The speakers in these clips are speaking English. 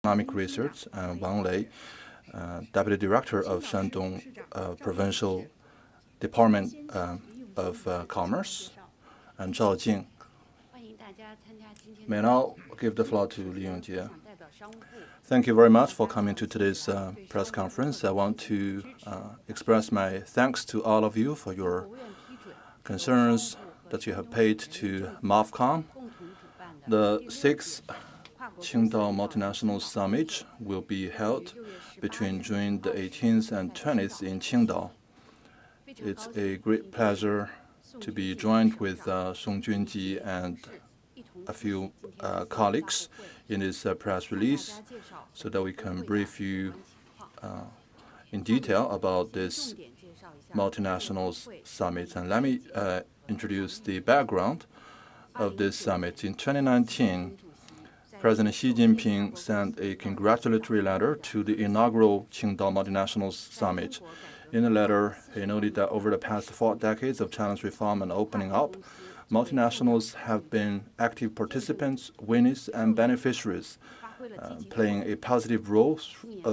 Economic Research, and Wang Lei, Deputy Director of Shandong Provincial Department of Commerce, and Zhao Jing. May I now give the floor to Li Yongjie. Thank you very much for coming to today's press conference. I want to express my thanks to all of you for your concerns that you have paid to MOFCOM. The 6th Qingdao Multinationals Summit will be held between June the 18th and 20th in Qingdao. It's a great pleasure to be joined with Song Junji and a few colleagues in this press release so that we can brief you in detail about this multinationals summit. And let me introduce the background of this summit. In 2019, President Xi Jinping sent a congratulatory letter to the inaugural Qingdao Multinationals Summit. In the letter, he noted that over the past 4 decades of China's reform and opening up, multinationals have been active participants, winners, and beneficiaries, playing a positive role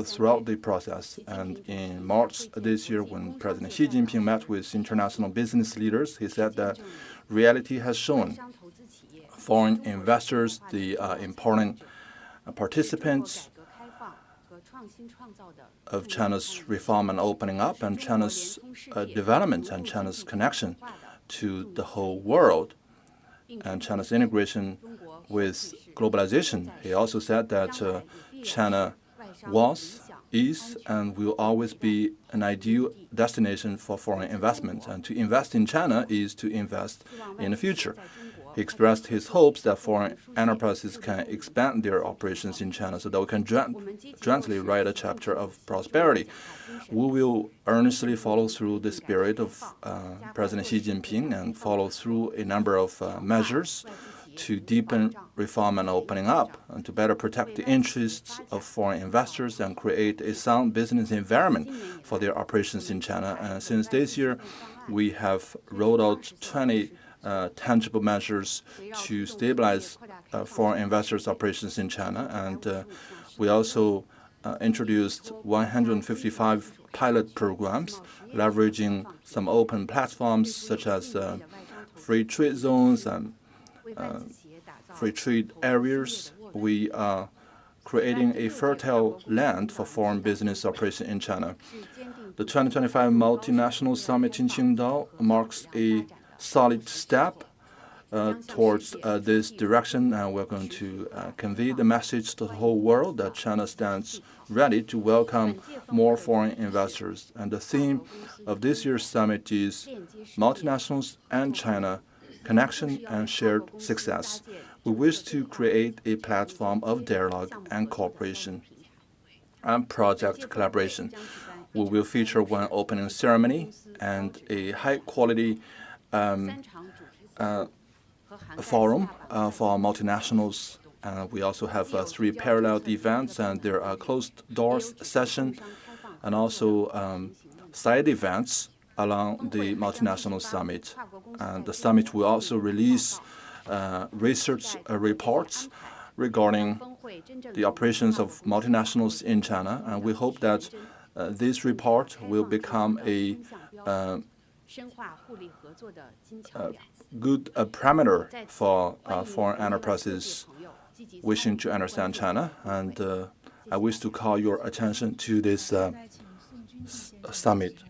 throughout the process. And in March this year, when President Xi Jinping met with international business leaders, he said that reality has shown foreign investors, the important participants of China's reform and opening up, and China's development and China's connection to the whole world, and China's integration with globalization. He also said that China was, is, and will always be an ideal destination for foreign investment. And to invest in China is to invest in the future. He expressed his hopes that foreign enterprises can expand their operations in China so that we can jointly write a chapter of prosperity. We will earnestly follow through the spirit of President Xi Jinping and follow through a number of measures to deepen reform and opening up, and to better protect the interests of foreign investors and create a sound business environment for their operations in China. And since this year, we have rolled out 20 tangible measures to stabilize foreign investors' operations in China. And we also introduced 155 pilot programs, leveraging some open platforms such as free trade zones and free trade areas. We are creating a fertile land for foreign business operation in China. The 2025 Multinational Summit in Qingdao marks a solid step towards this direction, and we're going to convey the message to the whole world that China stands ready to welcome more foreign investors. And the theme of this year's summit is multinationals and China, connection and shared success. We wish to create a platform of dialogue and cooperation and project collaboration. We will feature one opening ceremony and a high-quality forum for multinationals. We also have 3 parallel events, and there are closed-doors session and also side events along the multinational summit. And the summit will also release research reports regarding the operations of multinationals in China. And we hope that this report will become a good parameter for foreign enterprises wishing to understand China. And I wish to call your attention to this summit.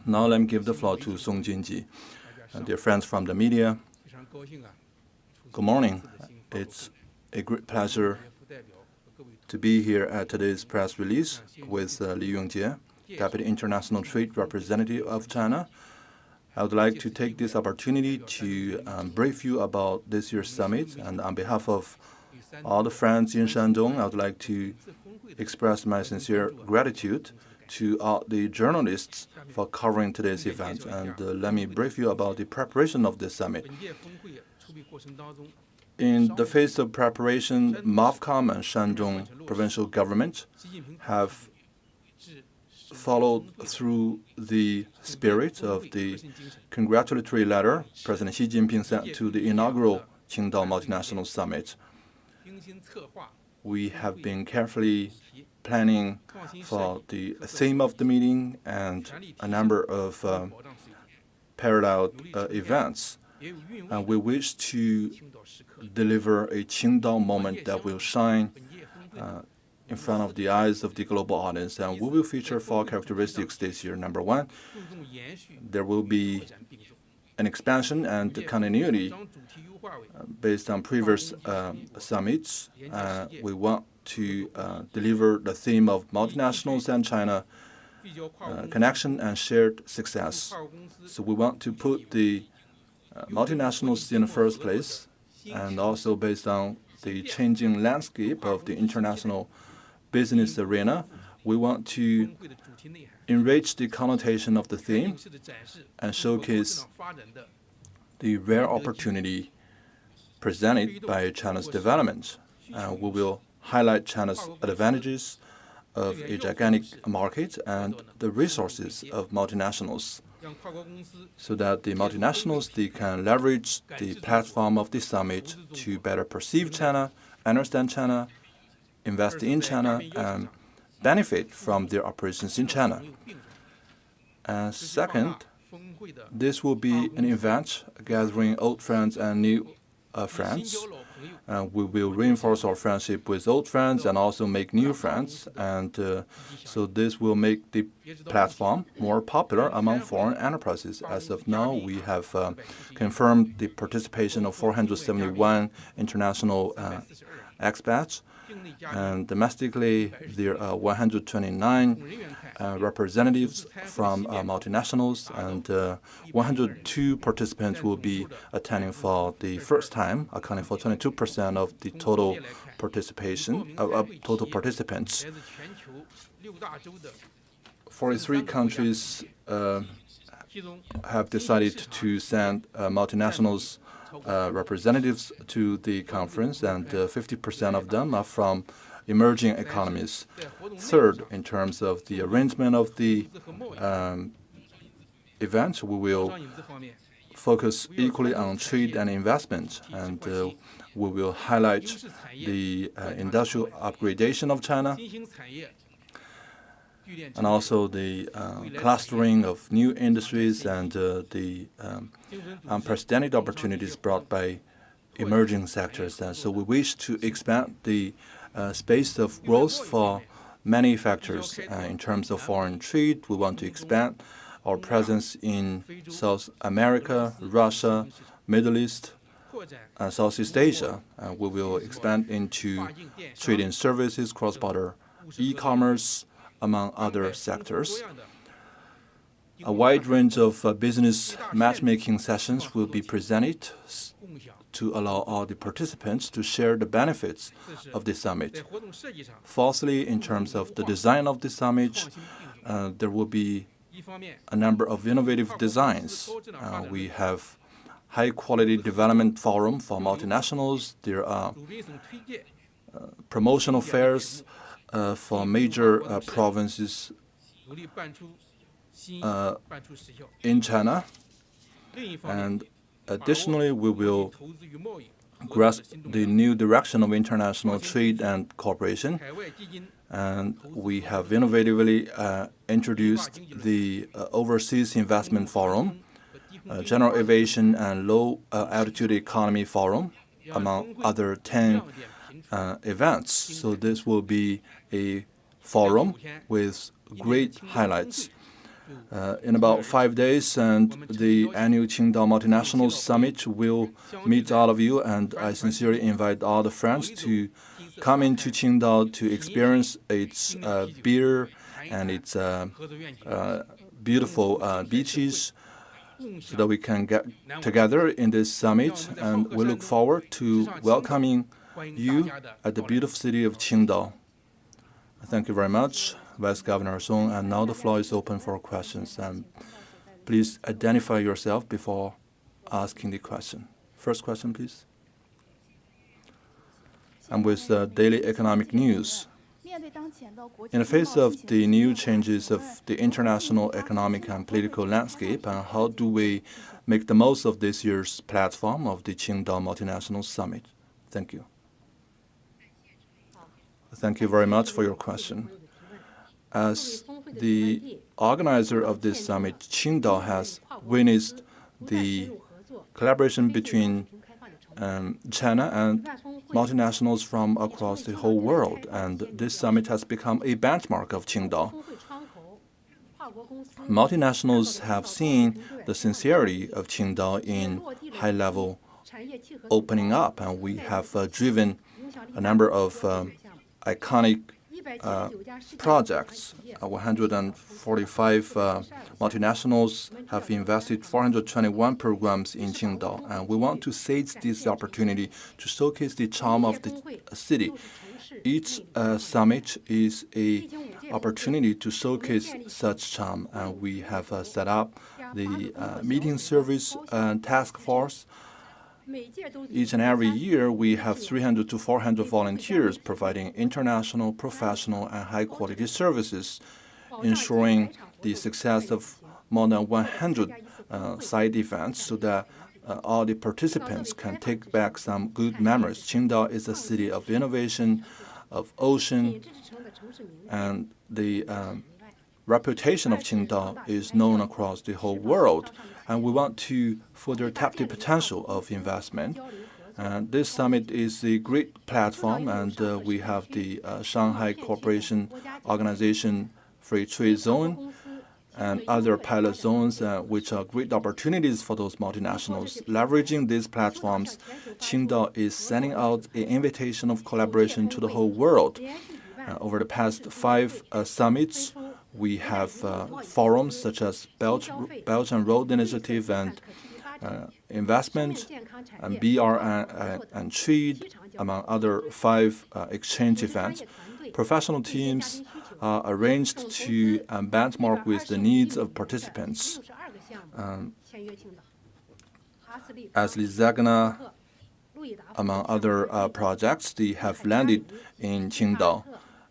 Now let me give the floor to Song Junji. Dear friends from the media, good morning. It's a great pleasure to be here at today's press release with Li Yongjie, Deputy International Trade Representative of China. I would like to take this opportunity to brief you about this year's summit. And on behalf of all the friends in Shandong, I would like to express my sincere gratitude to all the journalists for covering today's event. And let me brief you about the preparation of this summit. In the phase of preparation, MOFCOM and Shandong provincial government have followed through the spirit of the congratulatory letter President Xi Jinping sent to the inaugural Qingdao Multinational Summit. we have been carefully planning for the theme of the meeting and a number of parallel events. And we wish to deliver a Qingdao moment that will shine in front of the eyes of the global audience. And we will feature 4 characteristics this year. Number 1, there will be an expansion and continuity based on previous summits. We want to deliver the theme of multinationals and China connection and shared success. So we want to put the multinationals in the first place, and also based on the changing landscape of the international business arena, we want to enrich the connotation of the theme and showcase the rare opportunity presented by China's development. We will highlight China's advantages of a gigantic market and the resources of multinationals, so that the multinationals, they can leverage the platform of the summit to better perceive China, understand China, invest in China, and benefit from their operations in China. And second, this will be an event gathering old friends and new friends. We will reinforce our friendship with old friends and also make new friends. And so this will make the platform more popular among foreign enterprises. As of now, we have confirmed the participation of 471 international expats. And domestically, there are 129 representatives from multinationals, and 102 participants will be attending for the first time, accounting for 22% of the total participation total participants. 43 countries have decided to send multinationals representatives to the conference, and 50% of them are from emerging economies. Third, in terms of the arrangement of the event, we will focus equally on trade and investment, and we will highlight the industrial upgradation of China, and also the clustering of new industries and the unprecedented opportunities brought by emerging sectors. And so we wish to expand the space of growth for many factors. In terms of foreign trade, we want to expand our presence in South America, Russia, Middle East, and Southeast Asia. We will expand into trade and services, cross-border e-commerce, among other sectors. A wide range of business matchmaking sessions will be presented to allow all the participants to share the benefits of the summit. Fourthly, in terms of the design of the summit, there will be a number of innovative designs. We have high-quality development forum for multinationals. There are promotional fairs for major provinces in China. And additionally, we will grasp the new direction of international trade and cooperation. And we have innovatively introduced the Overseas Investment Forum, General Aviation and Low Altitude Economy Forum, among other 10 events. So this will be a forum with great highlights. In about 5 days, and the annual Qingdao Multinationals Summit will meet all of you, and I sincerely invite all the friends to come into Qingdao to experience its beer and its beautiful beaches, so that we can get together in this summit. And we look forward to welcoming you at the beautiful city of Qingdao. Thank you very much, Vice Governor Song. And now the floor is open for questions. And please identify yourself before asking the question. First question, please. And with daily economic news. In the face of the new changes of the international economic and political landscape, how do we make the most of this year's platform of the Qingdao Multinationals Summit? Thank you. Thank you very much for your question. As the organizer of this summit, Qingdao has witnessed the collaboration between China and multinationals from across the whole world, and this summit has become a benchmark of Qingdao. Multinationals have seen the sincerity of Qingdao in high-level opening up, and we have driven a number of iconic projects. 145 multinationals have invested 421 programs in Qingdao, and we want to seize this opportunity to showcase the charm of the city. Each summit is an opportunity to showcase such charm, and we have set up the meeting service and task force. Each and every year, we have 300 to 400 volunteers providing international, professional, and high-quality services, ensuring the success of more than 100 side events so that all the participants can take back some good memories. Qingdao is a city of innovation, of ocean, and the reputation of Qingdao is known across the whole world, and we want to further tap the potential of investment. And this summit is a great platform, and we have the Shanghai Cooperation Organization Free Trade Zone and other pilot zones, which are great opportunities for those multinationals. Leveraging these platforms, Qingdao is sending out an invitation of collaboration to the whole world. Over the past 5 summits, we have forums such as Belt and Road Initiative and Investment and BR and Trade, among other 5 exchange events. Professional teams are arranged to benchmark with the needs of participants. As Lizagna, among other projects, they have landed in Qingdao.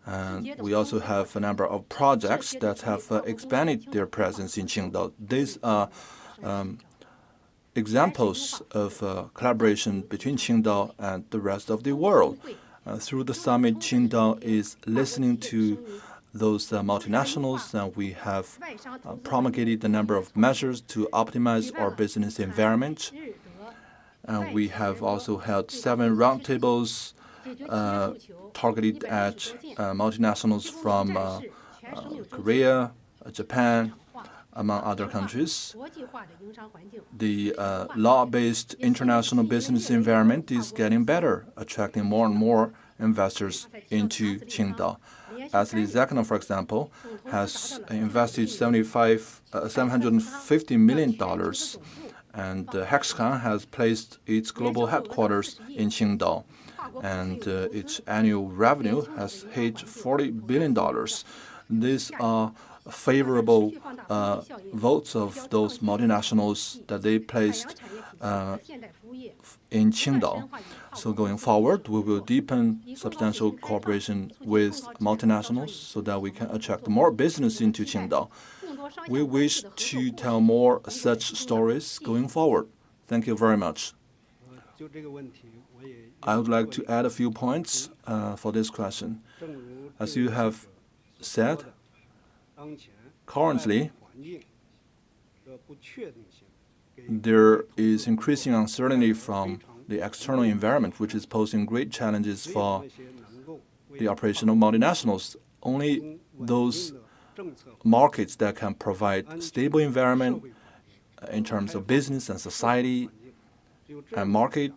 And we also have a number of projects that have expanded their presence in Qingdao. These are examples of collaboration between Qingdao and the rest of the world. Through the summit, Qingdao is listening to those multinationals, and we have promulgated a number of measures to optimize our business environment. And we have also held 7 roundtables targeted at multinationals from Korea, Japan, among other countries. The law-based international business environment is getting better, attracting more and more investors into Qingdao. As Lizagna, for example, has invested $750 million, and Hexagon has placed its global headquarters in Qingdao, and its annual revenue has hit $40 billion. These are favorable votes of those multinationals that they placed in Qingdao. So going forward, we will deepen substantial cooperation with multinationals so that we can attract more business into Qingdao. We wish to tell more such stories going forward. Thank you very much. I would like to add a few points for this question. As you have said, currently, there is increasing uncertainty from the external environment, which is posing great challenges for the operation of multinationals. Only those markets that can provide stable environment in terms of business and society and market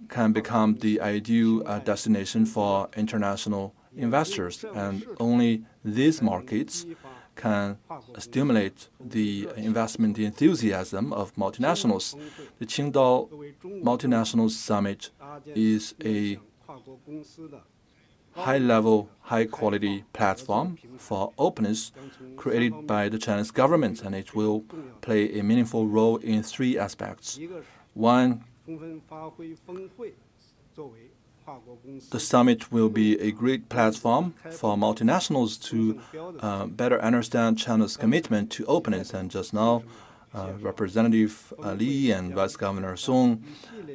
can become the ideal destination for international investors, and only these markets can stimulate the investment enthusiasm of multinationals. The Qingdao Multinationals Summit is a high-level, high-quality platform for openness created by the Chinese government, and it will play a meaningful role in 3 aspects. One, the summit will be a great platform for multinationals to better understand China's commitment to openness. And just now, Representative Li and Vice Governor Song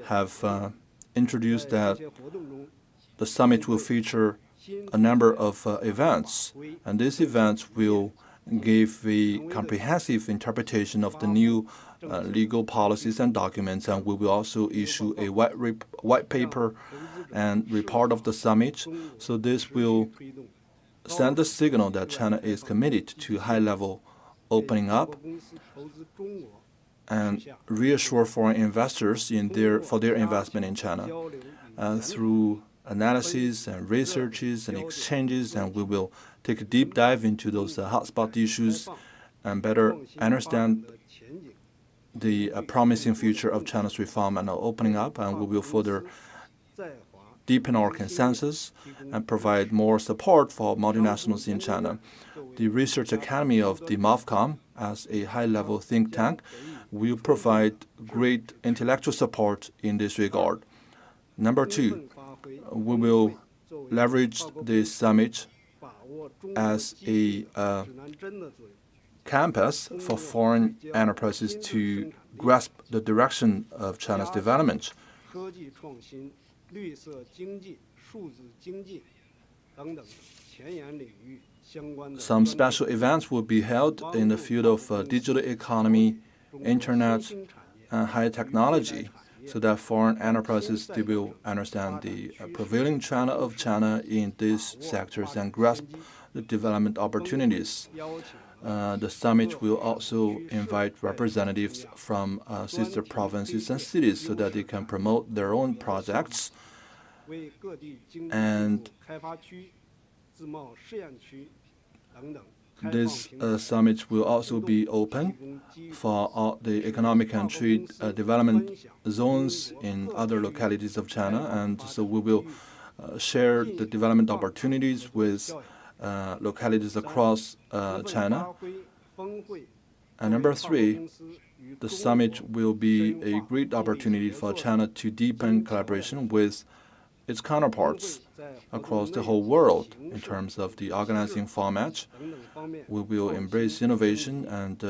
have introduced that the summit will feature a number of events, and these events will give a comprehensive interpretation of the new legal policies and documents, and we will also issue a white paper and report of the summit. So this will send a signal that China is committed to high-level opening up and reassure foreign investors for their investment in China through analysis and researches and exchanges, and we will take a deep dive into those hotspot issues and better understand the promising future of China's reform and opening up, and we will further deepen our consensus and provide more support for multinationals in China. The Research Academy of the MOFCOM, as a high-level think tank, will provide great intellectual support in this regard. Number two, we will leverage this summit as a campus for foreign enterprises to grasp the direction of China's development. Some special events will be held in the field of digital economy, internet, and high technology, so that foreign enterprises they will understand the prevailing trend of China in these sectors and grasp the development opportunities. The summit will also invite representatives from sister provinces and cities so that they can promote their own projects. And this summit will also be open for all the economic and trade development zones in other localities of China, and so we will share the development opportunities with localities across China. And number three, the summit will be a great opportunity for China to deepen collaboration with its counterparts across the whole world in terms of the organizing format. We will embrace innovation and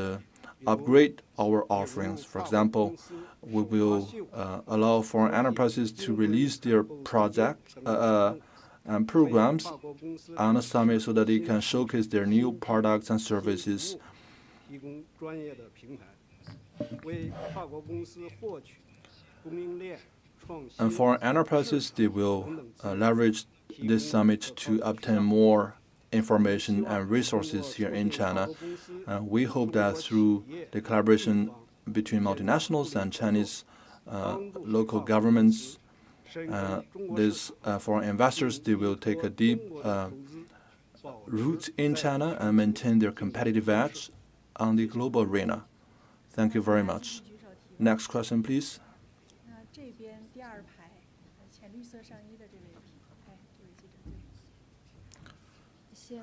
upgrade our offerings. For example, we will allow foreign enterprises to release their projects and programs on the summit so that they can showcase their new products and services. And foreign enterprises, they will leverage this summit to obtain more information and resources here in China. We hope that through the collaboration between multinationals and Chinese local governments, these foreign investors, they will take a deep root in China and maintain their competitive edge on the global arena. Thank you very much. Next question, please.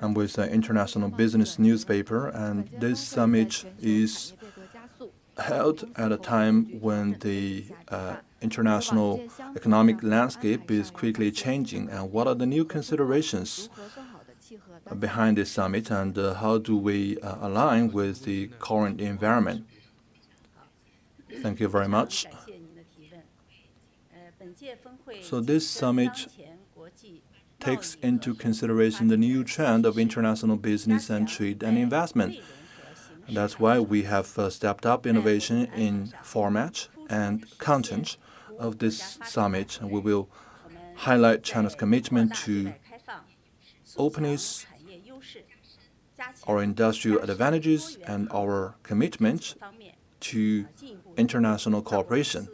I'm with the International Business Newspaper, and this summit is held at a time when the international economic landscape is quickly changing. And what are the new considerations behind this summit, and how do we align with the current environment? Thank you very much. So this summit takes into consideration the new trend of international business and trade and investment. That's why we have stepped up innovation in format and content of this summit. And we will highlight China's commitment to openness, our industrial advantages, and our commitment to international cooperation.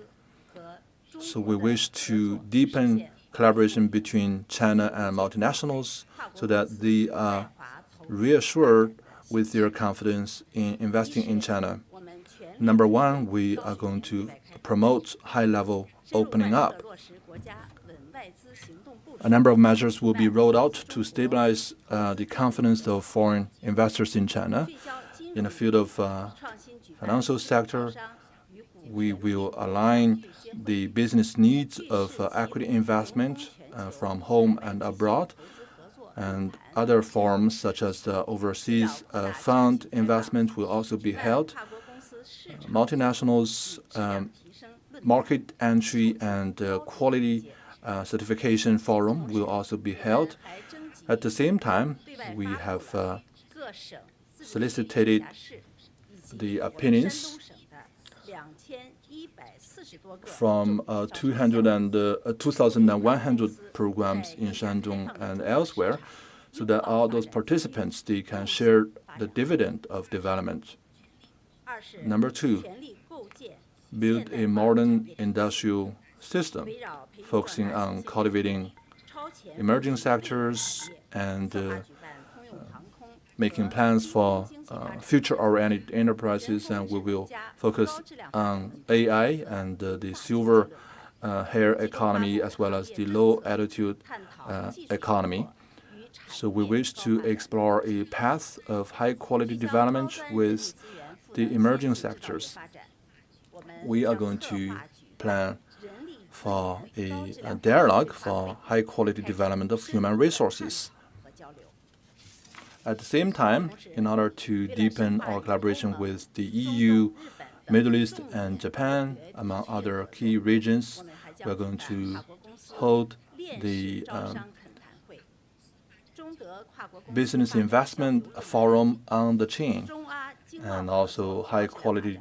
So we wish to deepen collaboration between China and multinationals so that they are reassured with their confidence in investing in China. Number one, we are going to promote high-level opening up. A number of measures will be rolled out to stabilize the confidence of foreign investors in China. In the field of financial sector, we will align the business needs of equity investment from home and abroad, and other forms such as the overseas fund investment will also be held. Multinationals' market entry and quality certification forum will also be held. At the same time, we have solicited the opinions from 2,100 programs in Shandong and elsewhere, so that all those participants, they can share the dividend of development. Number 2, build a modern industrial system focusing on cultivating emerging sectors and making plans for future-oriented enterprises, and we will focus on AI and the silver hair economy as well as the low-altitude economy. So we wish to explore a path of high-quality development with the emerging sectors. We are going to plan for a dialogue for high-quality development of human resources. At the same time, in order to deepen our collaboration with the EU, Middle East, and Japan, among other key regions, we are going to hold the Business Investment Forum on the Chain, and also high-quality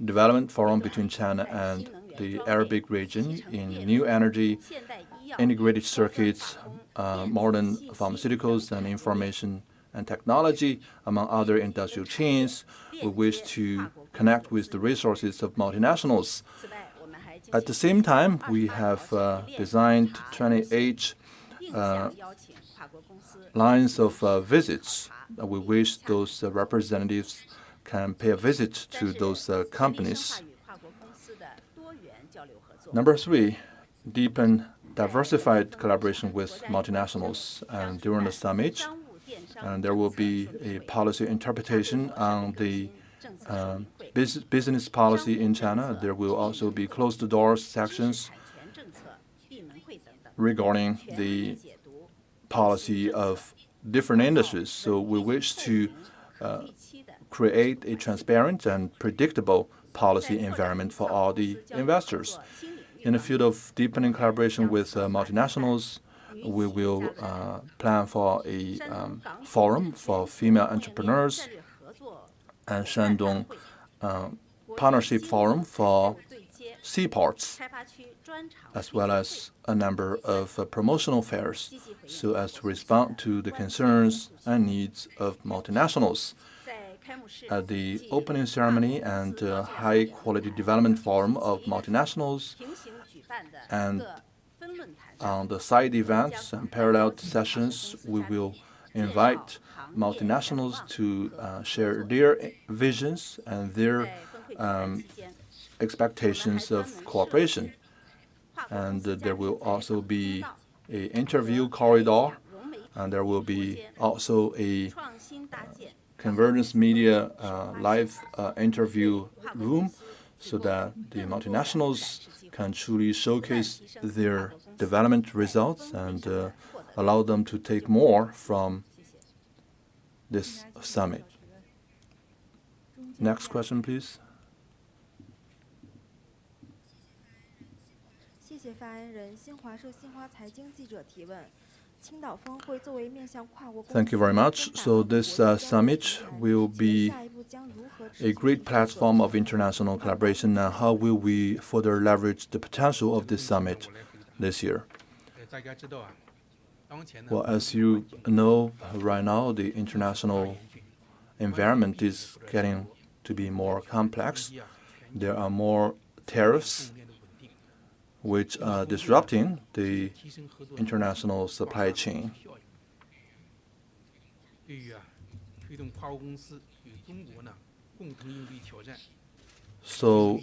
development forum between China and the Arabic region in new energy, integrated circuits, modern pharmaceuticals, and information and technology, among other industrial chains. We wish to connect with the resources of multinationals. At the same time, we have designed 28 lines of visits. We wish those representatives can pay a visit to those companies. Number 3, deepen diversified collaboration with multinationals. And during the summit, there will be a policy interpretation on the business policy in China. There will also be closed-the-door sections regarding the policy of different industries. So we wish to create a transparent and predictable policy environment for all the investors. In the field of deepening collaboration with multinationals, we will plan for a forum for female entrepreneurs and Shandong Partnership Forum for seaports, as well as a number of promotional fairs, so as to respond to the concerns and needs of multinationals. At the opening ceremony and high-quality development forum of multinationals, and on the side events and parallel sessions, we will invite multinationals to share their visions and their expectations of cooperation. And there will also be an interview corridor, and there will be also a convergence media live interview room, so that the multinationals can truly showcase their development results and allow them to take more from this summit. Next question, please. Thank you very much. So this summit will be a great platform of international collaboration. Now, how will we further leverage the potential of this summit this year? Well, as you know, right now, the international environment is getting to be more complex. There are more tariffs which are disrupting the international supply chain. So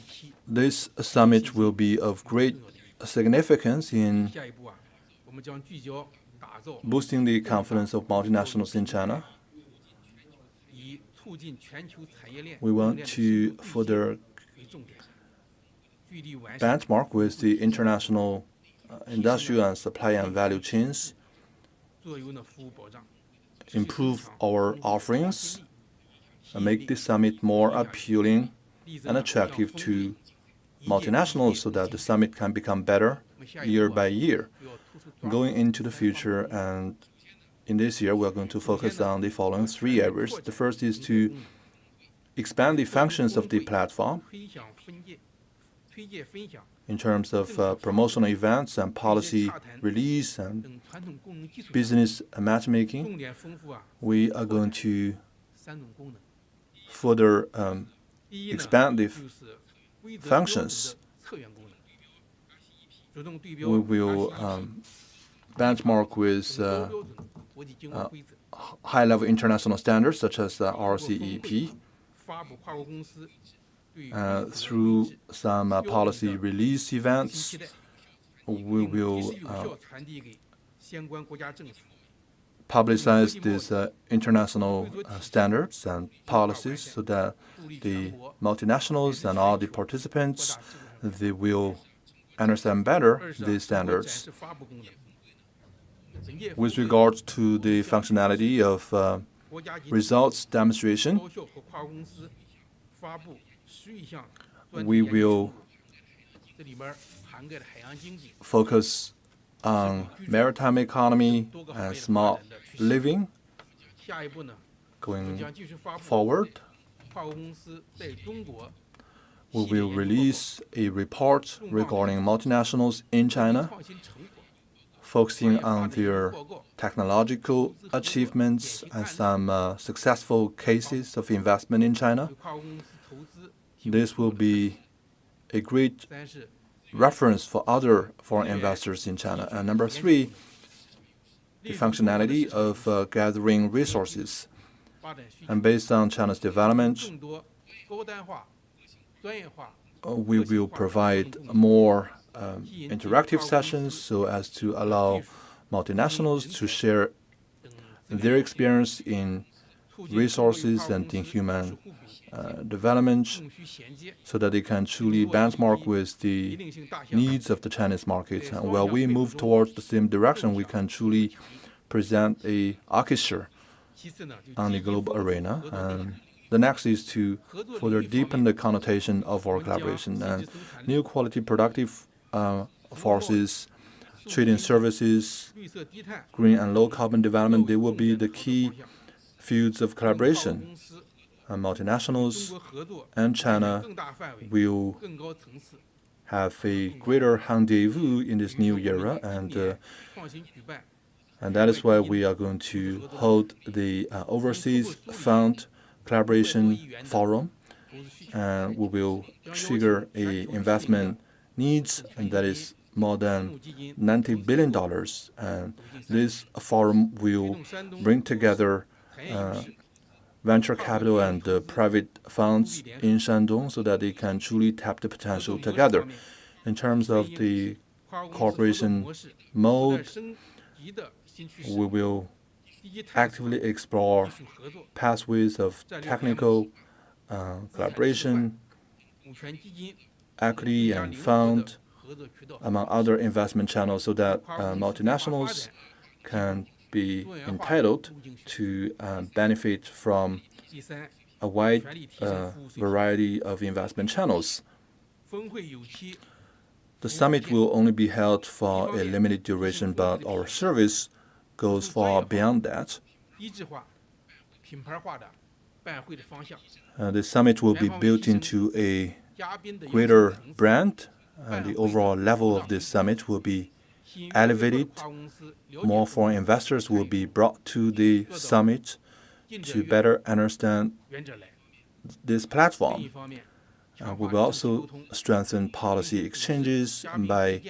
this summit will be of great significance in boosting the confidence of multinationals in China. We want to further benchmark with the international industrial and supply and value chains, improve our offerings, and make this summit more appealing and attractive to multinationals so that the summit can become better year by year. Going into the future, and in this year, we're going to focus on the following 3 areas. The first is to expand the functions of the platform in terms of promotional events and policy release and business matchmaking. We are going to further expand the functions. We will benchmark with high-level international standards such as RCEP. Through some policy release events, we will publicize these international standards and policies so that the multinationals and all the participants, they will understand better these standards. With regards to the functionality of results demonstration, we will focus on maritime economy and smart living. Going forward, we will release a report regarding multinationals in China, focusing on their technological achievements and some successful cases of investment in China. This will be a great reference for other foreign investors in China. And number 3, the functionality of gathering resources. And based on China's development, we will provide more interactive sessions so as to allow multinationals to share their experience in resources and in human development so that they can truly benchmark with the needs of the Chinese market. And while we move towards the same direction, we can truly present a architecture on the global arena. And the next is to further deepen the connotation of our collaboration. And new quality productive forces, trading services, green and low carbon development, they will be the key fields of collaboration. And multinationals and China will have a greater rendezvous in this new era, and that is why we are going to hold the Overseas Fund Collaboration Forum, and we will trigger a investment needs, and that is more than $90 billion. And this forum will bring together venture capital and private funds in Shandong so that they can truly tap the potential together. In terms of the cooperation mode, we will actively explore pathways of technical collaboration, equity and fund, among other investment channels, so that multinationals can be entitled to benefit from a wide variety of investment channels. The summit will only be held for a limited duration, but our service goes far beyond that. The summit will be built into a greater brand, and the overall level of this summit will be elevated. More foreign investors will be brought to the summit to better understand this platform. We will also strengthen policy exchanges by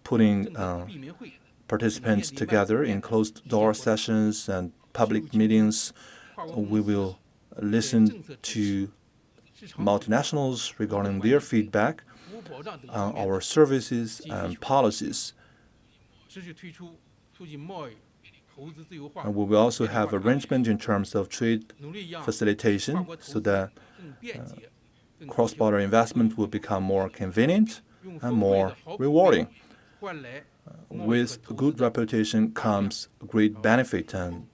putting participants together in closed-door sessions and public meetings. We will listen to multinationals regarding their feedback on our services and policies. And we will also have arrangement in terms of trade facilitation so that cross-border investment will become more convenient and more rewarding. With good reputation comes great benefit, and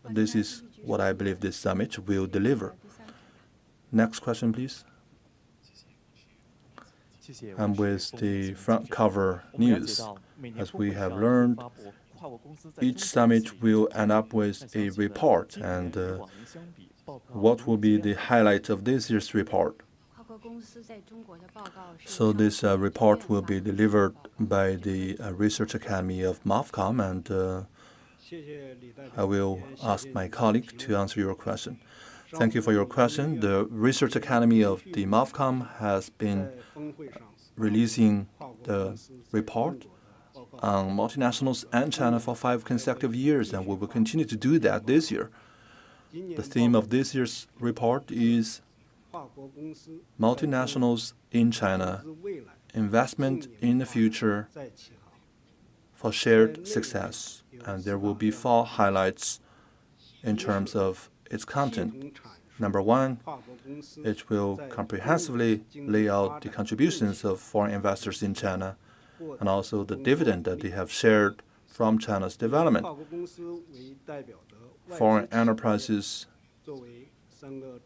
this is what I believe this summit will deliver. Next question, please. and with the front cover news. As we have learned, each summit will end up with a report, and what will be the highlight of this year's report? So this report will be delivered by the Research Academy of MOFCOM, and I will ask my colleague to answer your question. Thank you for your question. The Research Academy of the MOFCOM has been releasing the report on multinationals and China for 5 consecutive years, and we will continue to do that this year. The theme of this year's report is multinationals in China, investment in the future for shared success. And there will be 4 highlights in terms of its content. Number 1, it will comprehensively lay out the contributions of foreign investors in China and also the dividend that they have shared from China's development. Foreign enterprises,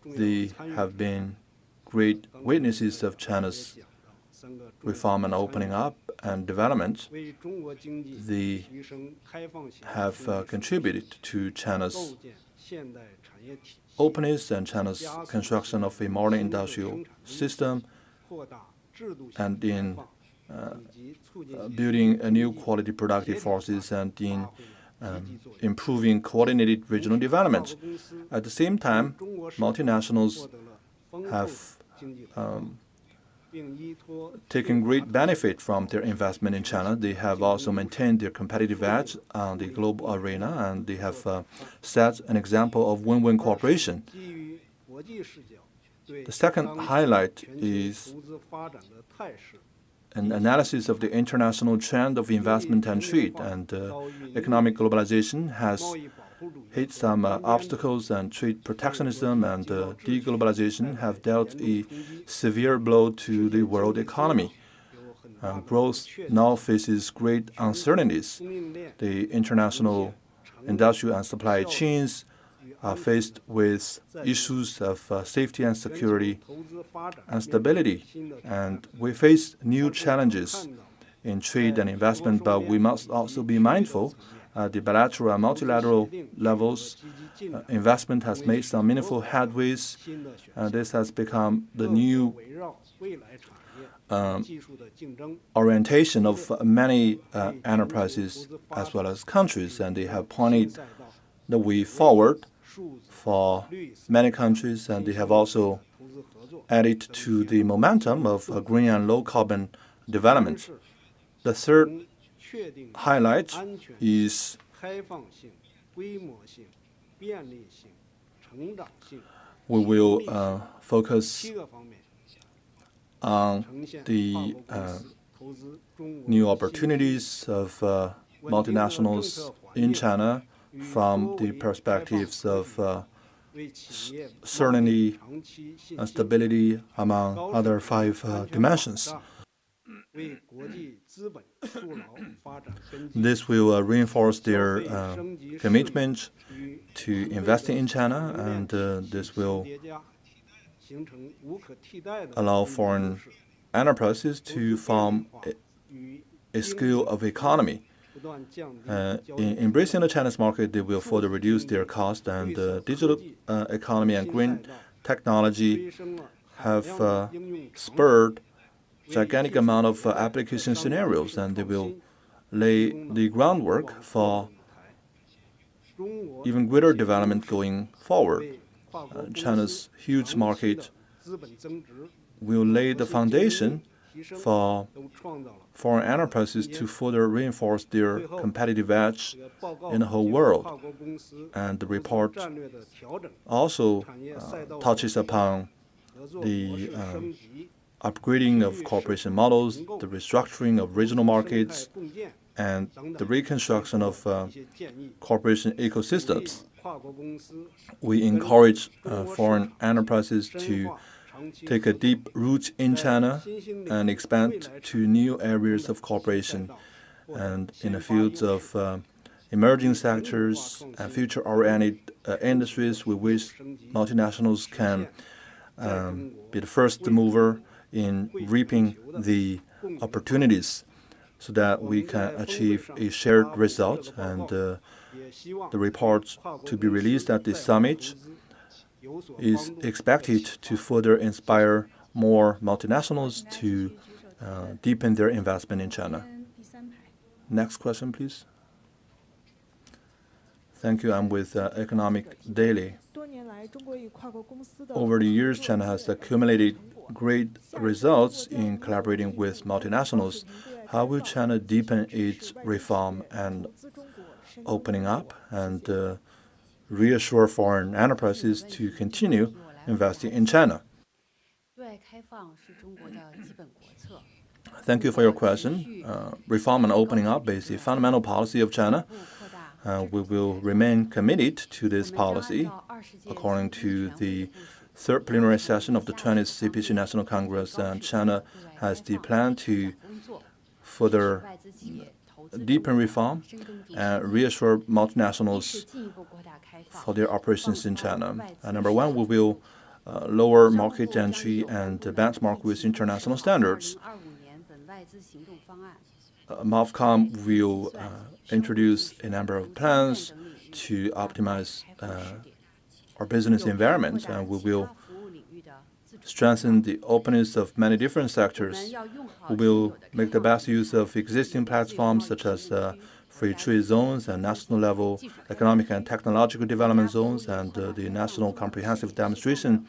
they have been great witnesses of China's reform and opening up and development. They have contributed to China's openness and China's construction of a modern industrial system, and in building a new quality productive forces, and in improving coordinated regional development. At the same time, multinationals have taken great benefit from their investment in China. They have also maintained their competitive edge on the global arena, and they have set an example of win-win cooperation. The second highlight is an analysis of the international trend of investment and trade, and economic globalization has hit some obstacles, and trade protectionism and deglobalization have dealt a severe blow to the world economy. Growth now faces great uncertainties. The international industrial and supply chains are faced with issues of safety and security and stability, and we face new challenges in trade and investment, but we must also be mindful at the bilateral and multilateral levels. Investment has made some meaningful headways, and this has become the new orientation of many enterprises as well as countries, and they have pointed the way forward for many countries, and they have also added to the momentum of green and low carbon development. The third highlight is we will focus on the new opportunities of multinationals in China from the perspectives of certainty and stability, among other 5 dimensions. This will reinforce their commitment to investing in China, and this will allow foreign enterprises to form a scale of economy. In embracing the Chinese market, they will further reduce their cost, and digital economy and green technology have spurred gigantic amount of application scenarios, and they will lay the groundwork for even greater development going forward. China's huge market will lay the foundation for foreign enterprises to further reinforce their competitive edge in the whole world. And the report also touches upon the upgrading of cooperation models, the restructuring of regional markets, and the reconstruction of cooperation ecosystems. We encourage foreign enterprises to take a deep root in China and expand to new areas of cooperation. And in the fields of emerging sectors and future-oriented industries, we wish multinationals can be the first mover in reaping the opportunities so that we can achieve a shared result. And the report to be released at this summit is expected to further inspire more multinationals to deepen their investment in China. Next question, please. Thank you. I'm with Economic Daily. Over the years, China has accumulated great results in collaborating with multinationals. How will China deepen its reform and opening up and reassure foreign enterprises to continue investing in China? Thank you for your question. Reform and opening up is the fundamental policy of China. We will remain committed to this policy according to the third plenary session of the 20th CPC National Congress. And China has the plan to further deepen reform and reassure multinationals for their operations in China. Number one, we will lower market entry and benchmark with international standards. MOFCOM will introduce a number of plans to optimize our business environment, and we will strengthen the openness of many different sectors. We will make the best use of existing platforms such as free trade zones and national level economic and technological development zones and the national comprehensive demonstration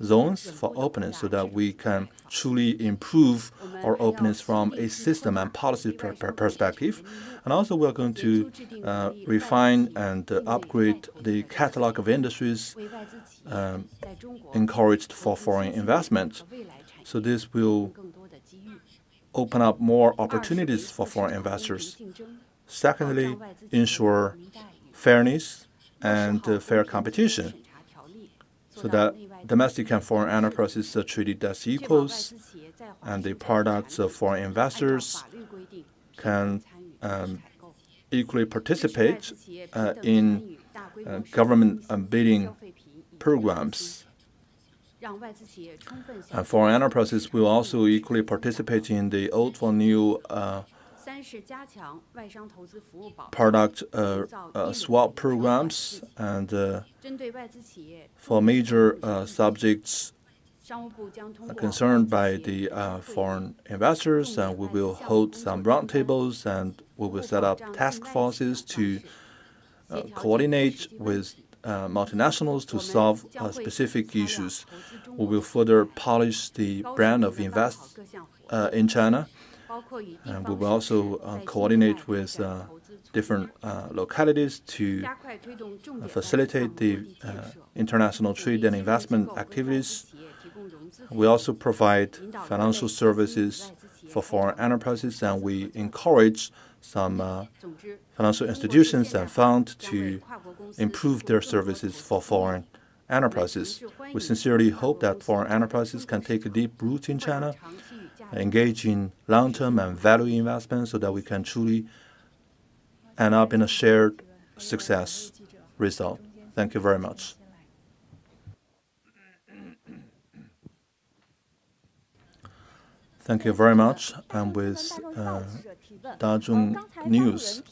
zones for openness so that we can truly improve our openness from a system and policy perspective. And also we're going to refine and upgrade the catalog of industries encouraged for foreign investment. So this will open up more opportunities for foreign investors. Secondly, ensure fairness and fair competition so that domestic and foreign enterprises are treated as equals, and the products of foreign investors can equally participate in government bidding programs. And foreign enterprises will also equally participate in the old for new product swap programs, and for major subjects concerned by the foreign investors, and we will hold some roundtables, and we will set up task forces to coordinate with multinationals to solve specific issues. We will further polish the brand of invest in China. And we will also coordinate with different localities to facilitate the international trade and investment activities. We also provide financial services for foreign enterprises, and we encourage some financial institutions and funds to improve their services for foreign enterprises. We sincerely hope that foreign enterprises can take a deep root in China, engage in long-term and value investment so that we can truly end up in a shared success result. Thank you very much. Thank you very much. I'm with Dazhong News.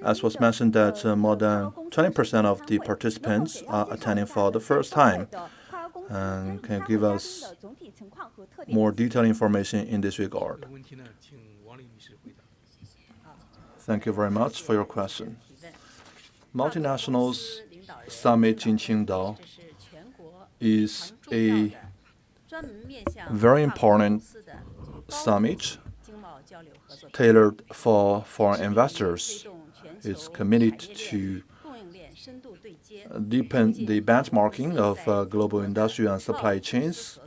As was mentioned that more than 20% of the participants are attending for the first time. And can you give us more detailed information in this regard? Thank you very much for your question. Multinationals Summit in Qingdao is a very important summit tailored for foreign investors. It's committed to deepen the benchmarking of global industry and supply chains,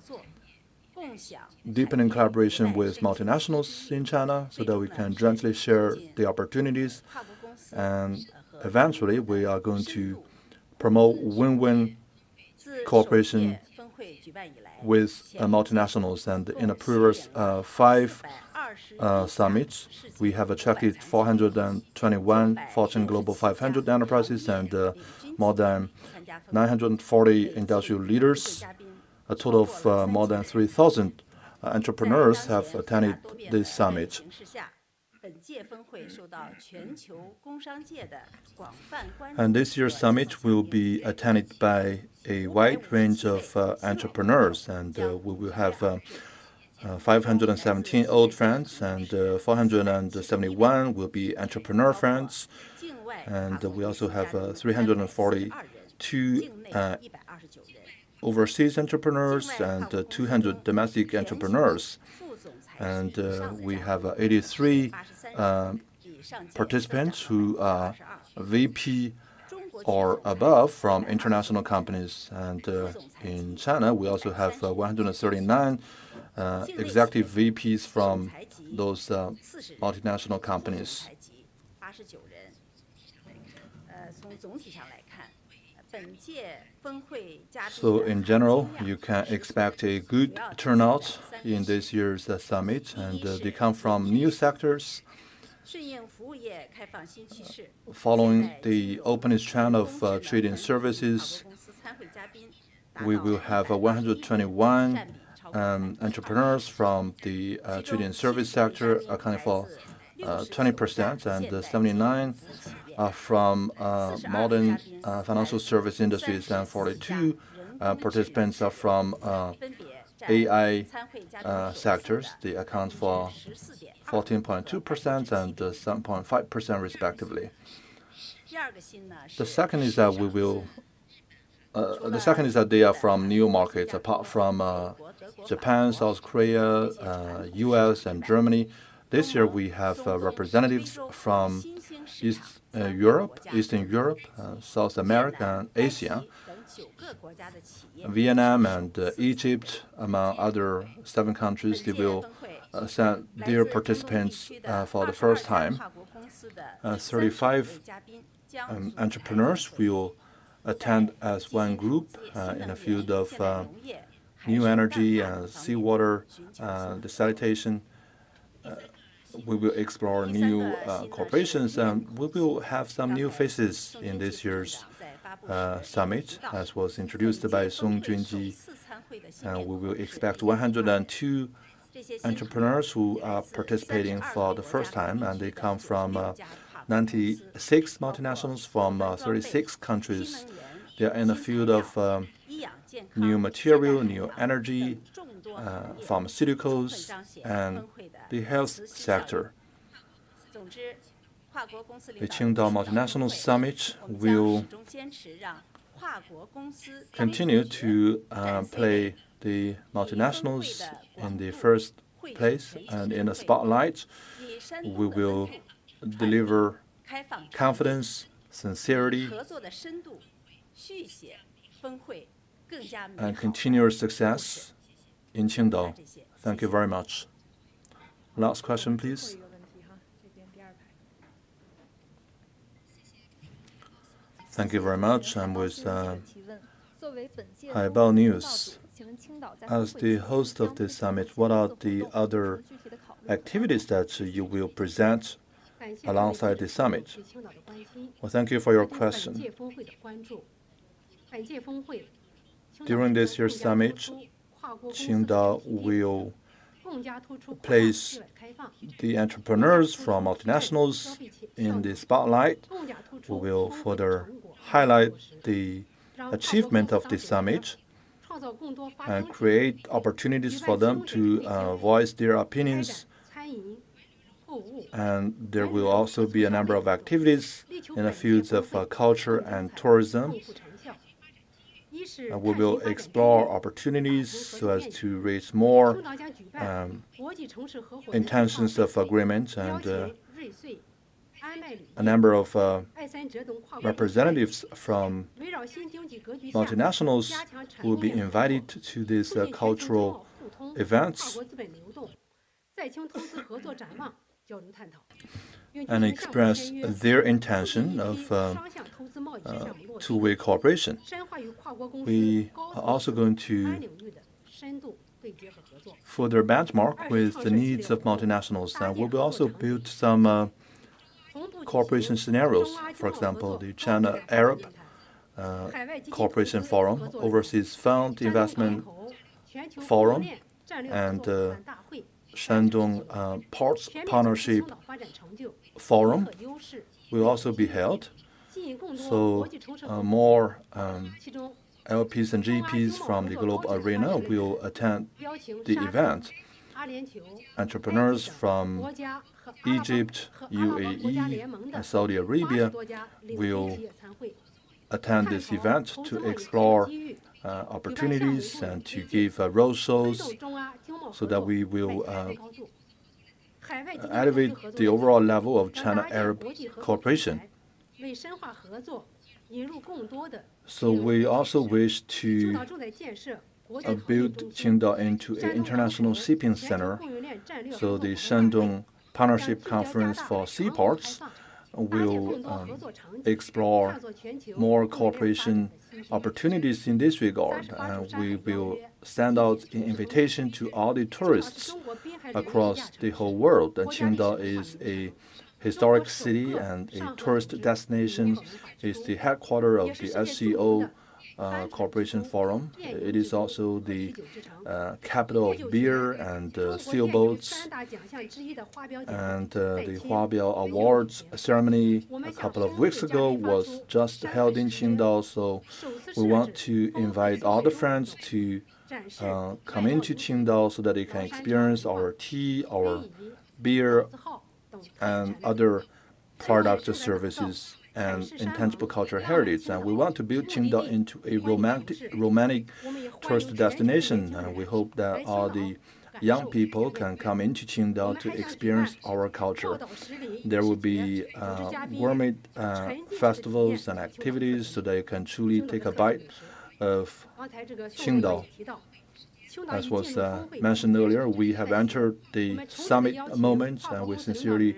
deepening collaboration with multinationals in China so that we can jointly share the opportunities, and eventually we are going to promote win-win cooperation with multinationals. And in the previous 5 summits, we have attracted 421 Fortune Global 500 enterprises and more than 940 industrial leaders A total of more than 3,000 entrepreneurs have attended this summit. And this year's summit will be attended by a wide range of entrepreneurs, and we will have 517 old friends, and 471 will be entrepreneur friends, and we also have 342 overseas entrepreneurs and 200 domestic entrepreneurs. And we have 83 participants who are VP or above from international companies. And in China, we also have 139 executive VPs from those multinational companies. So in general, you can expect a good turnout in this year's summit, and they come from new sectors. Following the openness trend of trade and services, we will have 121 entrepreneurs from the trade and service sector, accounting for 20%, and 79 from modern financial service industries, and 42 participants are from AI sectors. They account for 14.2% and 7.5% respectively. The second is that they are from new markets, apart from Japan, South Korea, US, and Germany. This year we have representatives from Eastern Europe, South America, and Asia, Vietnam, and Egypt, among other 7 countries. They will send their participants for the first time. 35 entrepreneurs will attend as one group in the field of new energy and seawater desalination. We will explore new corporations, and we will have some new faces in this year's summit, as was introduced by Song Junji. And we will expect 102 entrepreneurs who are participating for the first time, and they come from 96 multinationals from 36 countries. They are in the field of new material, new energy, pharmaceuticals, and the health sector. The Qingdao Multinationals Summit will continue to play the multinationals in the first place and in the spotlight. We will deliver confidence, sincerity, and continuous success in Qingdao. Thank you very much. Last question, please. Thank you very much. I'm with Haibao News. As the host of this summit, what are the other activities that you will present alongside the summit? Well, thank you for your question. During this year's summit, Qingdao will place the entrepreneurs from multinationals in the spotlight. We will further highlight the achievement of this summit and create opportunities for them to voice their opinions. And there will also be a number of activities in the fields of culture and tourism. We will explore opportunities so as to reach more intentions of agreement, and a number of representatives from multinationals will be invited to these cultural events and express their intention of two-way cooperation. We are also going to further benchmark with the needs of multinationals, and we will also build some cooperation scenarios. For example, the China-Arab Cooperation Forum, Overseas Fund Investment Forum and Shandong Ports Partnership Forum will also be held. So more LPs and GPs from the global arena will attend the event. Entrepreneurs from Egypt, UAE, and Saudi Arabia will attend this event to explore opportunities and to give roadshows so that we will elevate the overall level of China-Arab cooperation. So we also wish to build Qingdao into an international shipping center. So the Shandong Partnership Conference for Seaports will explore more cooperation opportunities in this regard, and we will send out an invitation to all the tourists across the whole world. And Qingdao is a historic city and a tourist destination. It's the headquarters of the SCIO Cooperation Forum. It is also the capital of beer and sailboats. And the Huabiao Awards ceremony a couple of weeks ago was just held in Qingdao. So we want to invite all the friends to come into Qingdao so that they can experience our tea, our beer, and other product services and intangible cultural heritage. And we want to build Qingdao into a romantic tourist destination. And we hope that all the young people can come into Qingdao to experience our culture. There will be gourmet festivals and activities so that you can truly take a bite of Qingdao. As was mentioned earlier, we have entered the summit moment, and we sincerely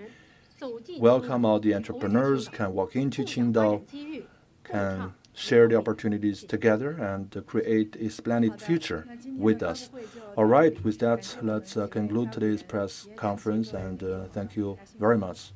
welcome all the entrepreneurs can walk into Qingdao, can share the opportunities together, and create a splendid future with us. All right, with that, let's conclude today's press conference, and thank you very much.